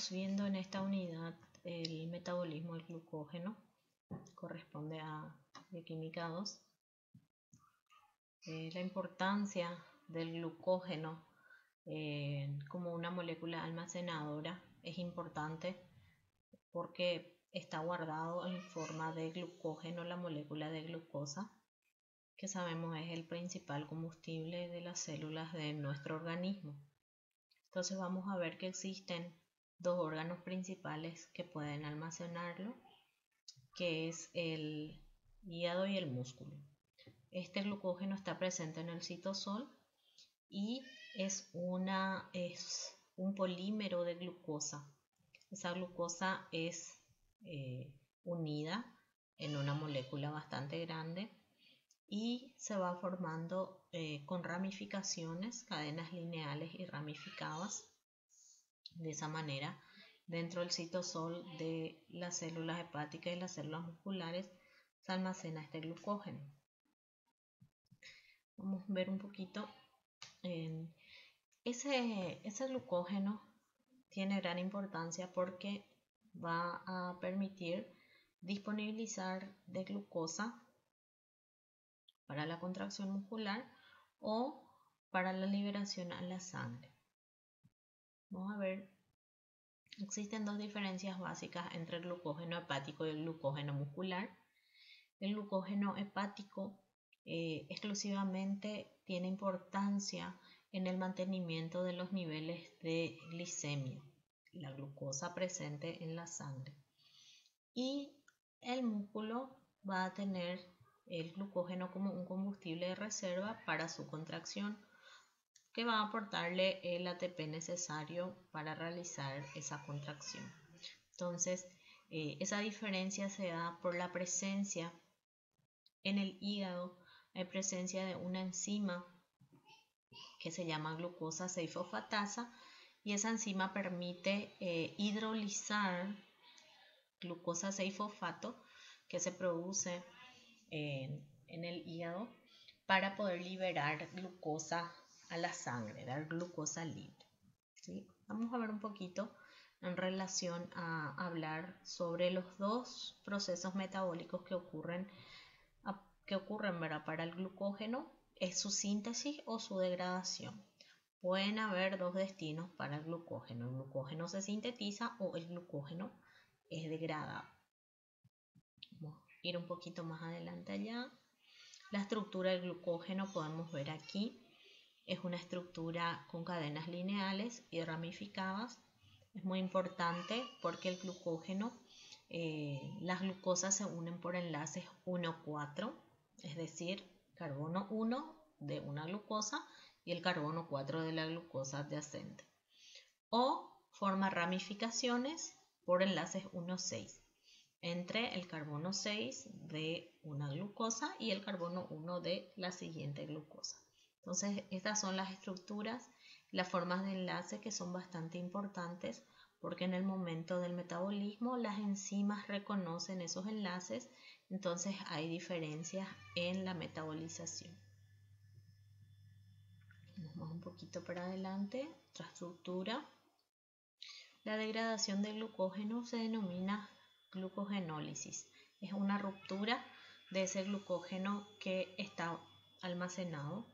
Estamos viendo en esta unidad el metabolismo del glucógeno, corresponde a bioquímica 2. La importancia del glucógeno como una molécula almacenadora es importante porque está guardado en forma de glucógeno la molécula de glucosa, que sabemos es el principal combustible de las células de nuestro organismo. Entonces vamos a ver que existen dos órganos principales que pueden almacenarlo, que es el hígado y el músculo. Este glucógeno está presente en el citosol y es un polímero de glucosa. Esa glucosa es unida en una molécula bastante grande y se va formando con ramificaciones, cadenas lineales y ramificadas. De esa manera, dentro del citosol de las células hepáticas y las células musculares se almacena este glucógeno. Vamos a ver un poquito. Ese glucógeno tiene gran importancia porque va a permitir disponibilizar de glucosa para la contracción muscular o para la liberación a la sangre. Vamos a ver, existen dos diferencias básicas entre el glucógeno hepático y el glucógeno muscular. El glucógeno hepático exclusivamente tiene importancia en el mantenimiento de los niveles de glicemia, la glucosa presente en la sangre. Y el músculo va a tener el glucógeno como un combustible de reserva para su contracción, que va a aportarle el ATP necesario para realizar esa contracción. Entonces, esa diferencia se da por la presencia en el hígado, hay presencia de una enzima que se llama glucosa 6-fosfatasa, y esa enzima permite hidrolizar glucosa 6-fosfato que se produce en el hígado para poder liberar glucosa a la sangre, dar glucosa libre. ¿Sí? Vamos a ver un poquito en relación a hablar sobre los dos procesos metabólicos que ocurren ¿verdad? Para el glucógeno, es su síntesis o su degradación. Pueden haber dos destinos para el glucógeno se sintetiza o el glucógeno es degradado. Vamos a ir un poquito más adelante allá. La estructura del glucógeno podemos ver aquí, es una estructura con cadenas lineales y ramificadas. Es muy importante porque el glucógeno, las glucosas se unen por enlaces 1,4, es decir, carbono 1 de una glucosa y el carbono 4 de la glucosa adyacente. O forma ramificaciones por enlaces 1,6 entre el carbono 6 de una glucosa y el carbono 1 de la siguiente glucosa. Entonces, estas son las estructuras, las formas de enlace que son bastante importantes porque en el momento del metabolismo las enzimas reconocen esos enlaces, entonces hay diferencias en la metabolización. Vamos un poquito para adelante, otra estructura. La degradación del glucógeno se denomina glucogenólisis. Es una ruptura de ese glucógeno que está almacenado,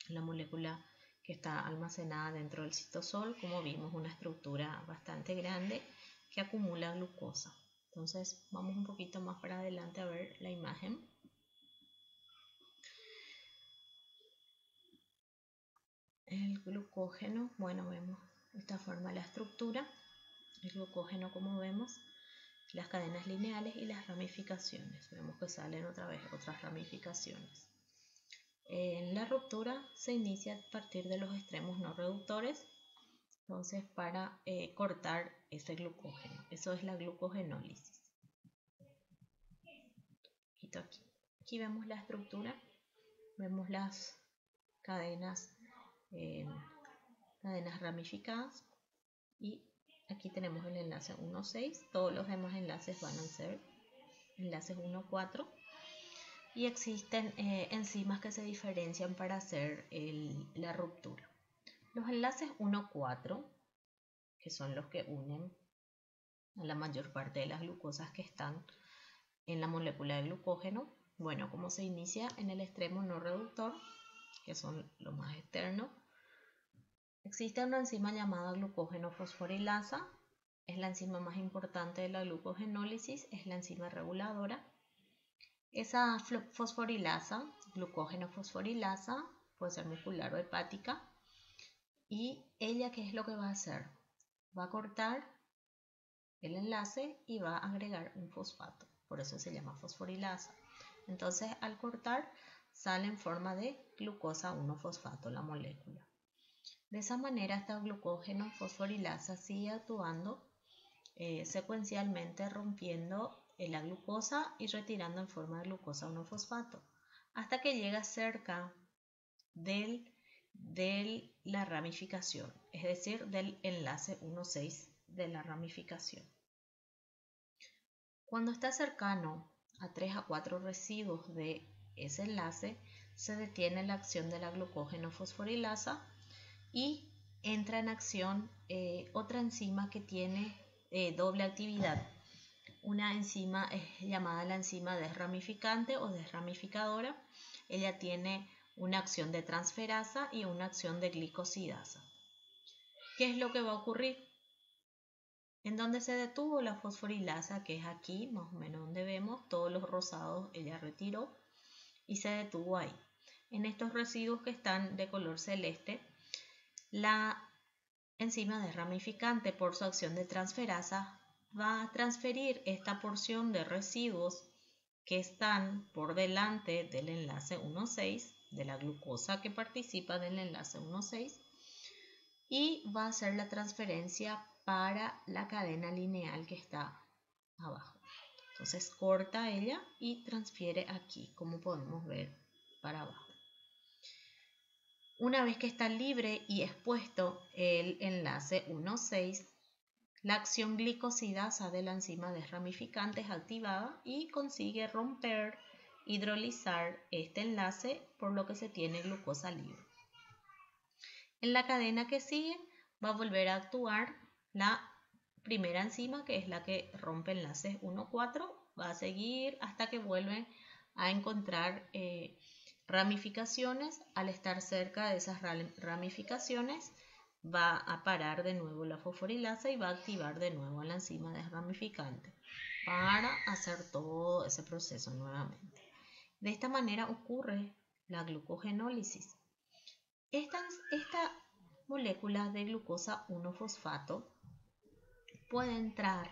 la molécula que está almacenada dentro del citosol, como vimos, una estructura bastante grande que acumula glucosa. Entonces vamos un poquito más para adelante a ver la imagen. El glucógeno, bueno, vemos de esta forma la estructura. El glucógeno, como vemos, las cadenas lineales y las ramificaciones. Vemos que salen otra vez otras ramificaciones. La ruptura se inicia a partir de los extremos no reductores, entonces para cortar ese glucógeno. Eso es la glucogenólisis. Aquí vemos la estructura, vemos las cadenas ramificadas y aquí tenemos el enlace 1,6. Todos los demás enlaces van a ser enlaces 1,4. Y existen enzimas que se diferencian para hacer la ruptura. Los enlaces 1,4, que son los que unen a la mayor parte de las glucosas que están en la molécula de glucógeno. Bueno, como se inicia en el extremo no reductor, que son los más externos, existe una enzima llamada glucógeno fosforilasa. Es la enzima más importante de la glucogenólisis, es la enzima reguladora. Esa fosforilasa, glucógeno fosforilasa, puede ser muscular o hepática. ¿Y ella qué es lo que va a hacer? Va a cortar el enlace y va a agregar un fosfato. Por eso se llama fosforilasa. Entonces, al cortar, sale en forma de glucosa 1-fosfato la molécula. De esa manera, esta glucógeno fosforilasa sigue actuando secuencialmente, rompiendo la glucosa y retirando en forma de glucosa 1-fosfato, hasta que llega cerca de la ramificación, es decir, del enlace 1,6 de la ramificación. Cuando está cercano a 3 a 4 residuos de ese enlace, se detiene la acción de la glucógeno fosforilasa y entra en acción otra enzima que tiene doble actividad. Una enzima es llamada la enzima desramificante o desramificadora. Ella tiene una acción de transferasa y una acción de glicosidasa. ¿Qué es lo que va a ocurrir? En donde se detuvo la fosforilasa, que es aquí, más o menos donde vemos, todos los rosados ella retiró y se detuvo ahí. En estos residuos que están de color celeste, la enzima desramificante, por su acción de transferasa, va a transferir esta porción de residuos que están por delante del enlace 1,6, de la glucosa que participa del enlace 1,6, y va a hacer la transferencia para la cadena lineal que está abajo. Entonces corta ella y transfiere aquí, como podemos ver, para abajo. Una vez que está libre y expuesto el enlace 1,6, la acción glicosidasa de la enzima desramificante es activada y consigue romper, hidrolizar este enlace, por lo que se tiene glucosa libre. En la cadena que sigue va a volver a actuar la primera enzima, que es la que rompe enlaces 1,4, va a seguir hasta que vuelve a encontrar ramificaciones. Al estar cerca de esas ramificaciones, va a parar de nuevo la fosforilasa y va a activar de nuevo la enzima desramificante para hacer todo ese proceso nuevamente. De esta manera ocurre la glucogenólisis. Esta molécula de glucosa 1-fosfato puede entrar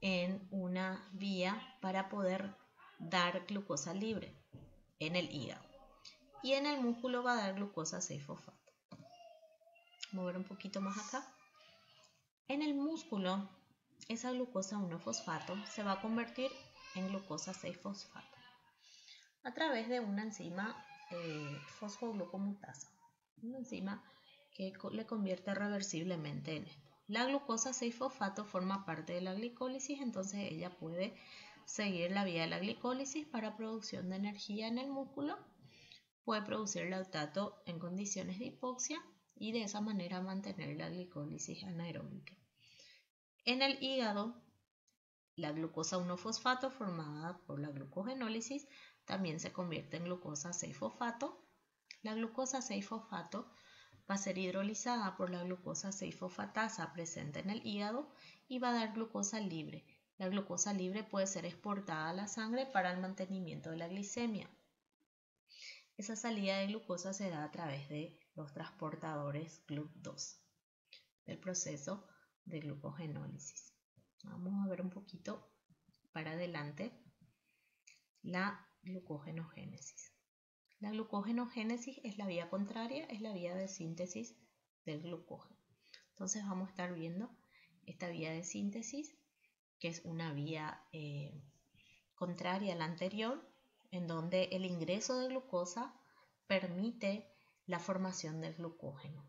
en una vía para poder dar glucosa libre en el hígado, y en el músculo va a dar glucosa 6-fosfato. Mover un poquito más acá. En el músculo, esa glucosa 1-fosfato se va a convertir en glucosa 6-fosfato a través de una enzima fosfoglucomutasa, una enzima que le convierte reversiblemente en esto. La glucosa 6-fosfato forma parte de la glicólisis, entonces ella puede seguir la vía de la glicólisis para producción de energía en el músculo, puede producir lactato en condiciones de hipoxia y de esa manera mantener la glicólisis anaeróbica. En el hígado, la glucosa 1-fosfato formada por la glucogenólisis también se convierte en glucosa 6-fosfato. La glucosa 6-fosfato va a ser hidrolizada por la glucosa 6-fosfatasa presente en el hígado y va a dar glucosa libre. La glucosa libre puede ser exportada a la sangre para el mantenimiento de la glicemia. Esa salida de glucosa se da a través de los transportadores GLUT2 del proceso de glucogenólisis. Vamos a ver un poquito para adelante la glucogenogénesis. La glucogenogénesis es la vía contraria, es la vía de síntesis del glucógeno. Entonces vamos a estar viendo esta vía de síntesis, que es una vía contraria a la anterior, en donde el ingreso de glucosa permite la formación del glucógeno.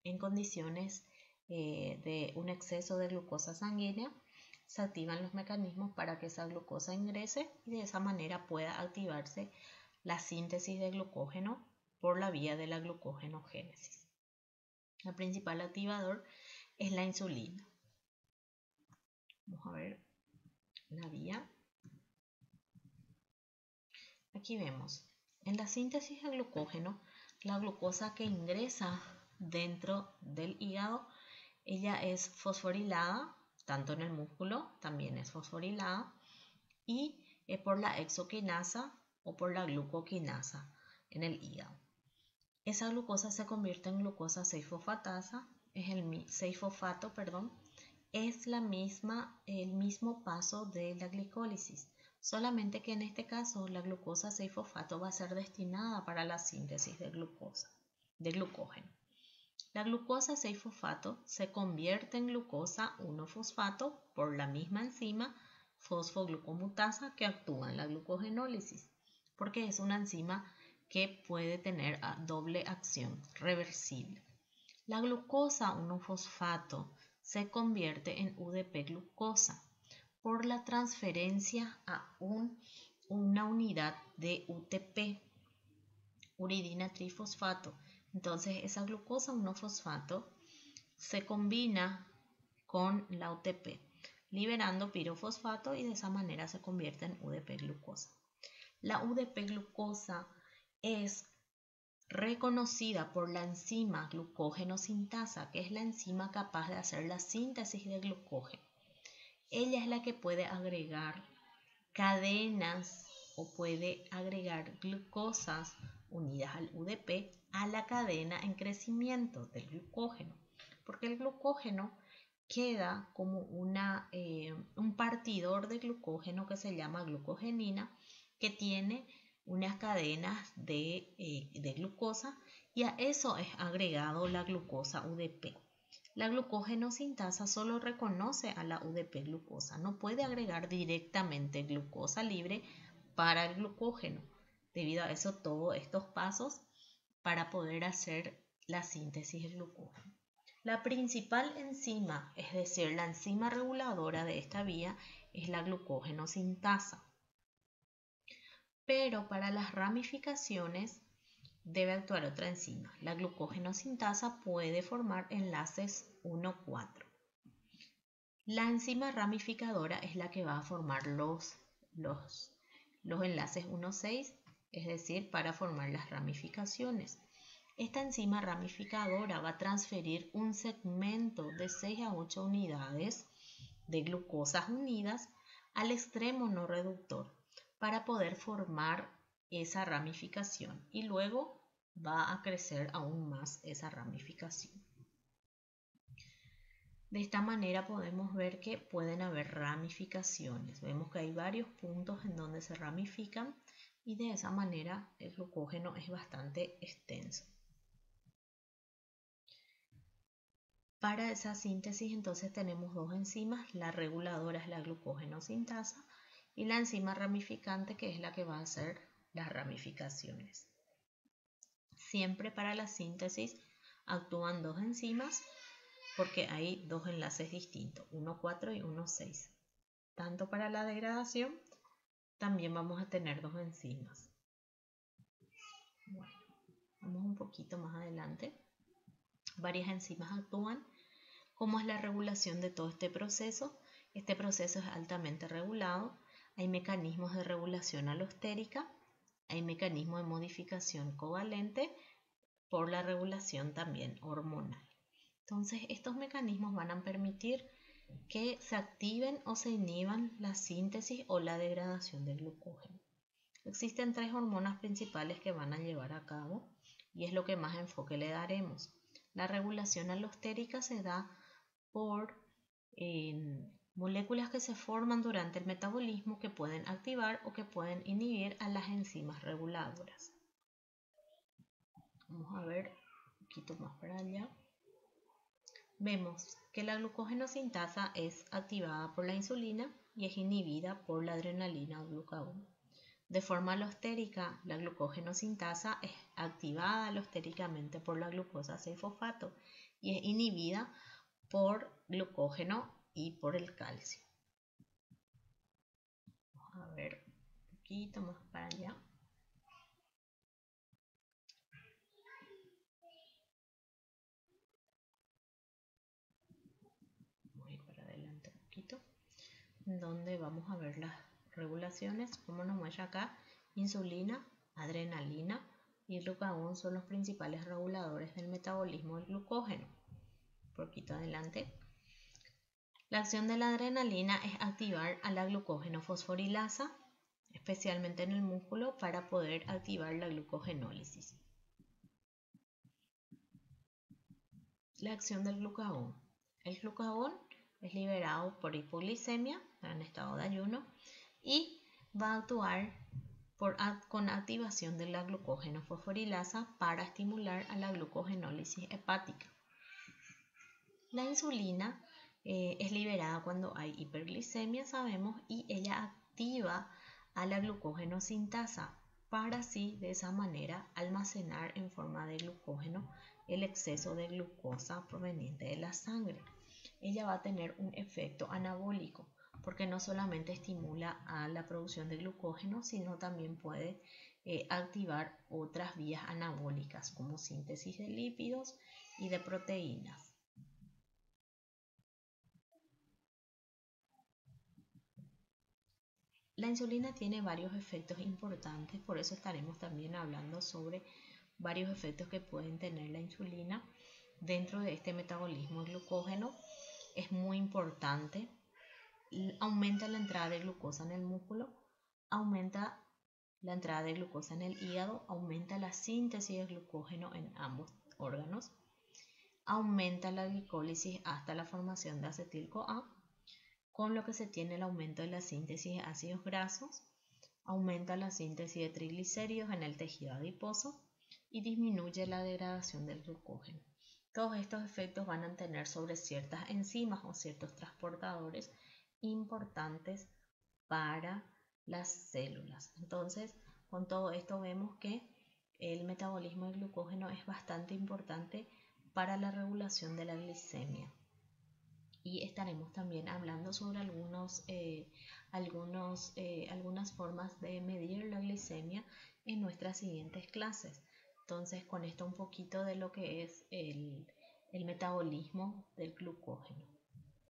En condiciones de un exceso de glucosa sanguínea, se activan los mecanismos para que esa glucosa ingrese y de esa manera pueda activarse la síntesis de glucógeno por la vía de la glucogenogénesis. El principal activador es la insulina. Vamos a ver la vía. Aquí vemos, en la síntesis de glucógeno, la glucosa que ingresa dentro del hígado, ella es fosforilada, tanto en el músculo también es fosforilada, y por la exoquinasa o por la glucoquinasa en el hígado. Esa glucosa se convierte en glucosa 6-fosfatasa, es el 6-fosfato, perdón, es el mismo paso de la glicólisis, solamente que en este caso la glucosa 6-fosfato va a ser destinada para la síntesis de glucógeno. La glucosa 6-fosfato se convierte en glucosa 1-fosfato por la misma enzima fosfoglucomutasa que actúa en la glucogenólisis, porque es una enzima que puede tener doble acción reversible. La glucosa 1-fosfato se convierte en UDP-glucosa por la transferencia a una unidad de UTP, uridina trifosfato. Entonces esa glucosa 1-fosfato se combina con la UTP, liberando pirofosfato y de esa manera se convierte en UDP-glucosa. La UDP-glucosa es reconocida por la enzima glucógeno sintasa, que es la enzima capaz de hacer la síntesis de glucógeno. Ella es la que puede agregar cadenas o puede agregar glucosas unidas al UDP a la cadena en crecimiento del glucógeno, porque el glucógeno queda como un partidor de glucógeno que se llama glucogenina, que tiene unas cadenas de glucosa, y a eso es agregado la glucosa UDP. La glucógeno sintasa solo reconoce a la UDP glucosa, no puede agregar directamente glucosa libre para el glucógeno. Debido a eso, todos estos pasos para poder hacer la síntesis del glucógeno. La principal enzima, es decir, la enzima reguladora de esta vía, es la glucógeno sintasa. Pero para las ramificaciones debe actuar otra enzima. La glucógeno sintasa puede formar enlaces 1,4. La enzima ramificadora es la que va a formar los enlaces 1,6, es decir, para formar las ramificaciones. Esta enzima ramificadora va a transferir un segmento de 6 a 8 unidades de glucosas unidas al extremo no reductor para poder formar esa ramificación, y luego va a crecer aún más esa ramificación. De esta manera podemos ver que pueden haber ramificaciones. Vemos que hay varios puntos en donde se ramifican y de esa manera el glucógeno es bastante extenso. Para esa síntesis entonces tenemos dos enzimas, la reguladora es la glucógeno sintasa y la enzima ramificante, que es la que va a hacer las ramificaciones. Siempre para la síntesis actúan dos enzimas porque hay dos enlaces distintos, 1,4 y 1,6. Tanto para la degradación también vamos a tener dos enzimas. Bueno, vamos un poquito más adelante. Varias enzimas actúan. ¿Cómo es la regulación de todo este proceso? Este proceso es altamente regulado. Hay mecanismos de regulación alostérica, hay mecanismos de modificación covalente por la regulación también hormonal. Entonces, estos mecanismos van a permitir que se activen o se inhiban la síntesis o la degradación del glucógeno. Existen tres hormonas principales que van a llevar a cabo y es lo que más enfoque le daremos. La regulación alostérica se da por moléculas que se forman durante el metabolismo que pueden activar o que pueden inhibir a las enzimas reguladoras. Vamos a ver un poquito más para allá. Vemos que la glucógeno sintasa es activada por la insulina y es inhibida por la adrenalina o glucagón. De forma alostérica, la glucógeno sintasa es activada alostéricamente por la glucosa 6-fosfato y es inhibida por glucógeno y por el calcio. Vamos a ver un poquito más para allá. donde vamos a ver las regulaciones, como nos muestra acá. Insulina, adrenalina y glucagón son los principales reguladores del metabolismo del glucógeno. Un poquito adelante. La acción de la adrenalina es activar a la glucógeno fosforilasa, especialmente en el músculo, para poder activar la glucogenólisis. La acción del glucagón. El glucagón es liberado por hipoglicemia en estado de ayuno y va a actuar con activación de la glucógeno fosforilasa para estimular a la glucogenólisis hepática. La insulina es liberada cuando hay hiperglicemia, sabemos, y ella activa a la glucógeno sintasa para así de esa manera almacenar en forma de glucógeno el exceso de glucosa proveniente de la sangre. Ella va a tener un efecto anabólico porque no solamente estimula a la producción de glucógeno, sino también puede activar otras vías anabólicas como síntesis de lípidos y de proteínas. La insulina tiene varios efectos importantes, por eso estaremos también hablando sobre varios efectos que pueden tener la insulina dentro de este metabolismo de glucógeno. Es muy importante. Aumenta la entrada de glucosa en el músculo, aumenta la entrada de glucosa en el hígado, aumenta la síntesis de glucógeno en ambos órganos, aumenta la glicólisis hasta la formación de acetil-CoA, con lo que se tiene el aumento de la síntesis de ácidos grasos, aumenta la síntesis de triglicéridos en el tejido adiposo y disminuye la degradación del glucógeno. Todos estos efectos van a tener sobre ciertas enzimas o ciertos transportadores importantes para las células. Entonces, con todo esto vemos que el metabolismo del glucógeno es bastante importante para la regulación de la glicemia. Y estaremos también hablando sobre algunas formas de medir la glicemia en nuestras siguientes clases. Entonces, con esto un poquito de lo que es el metabolismo del glucógeno.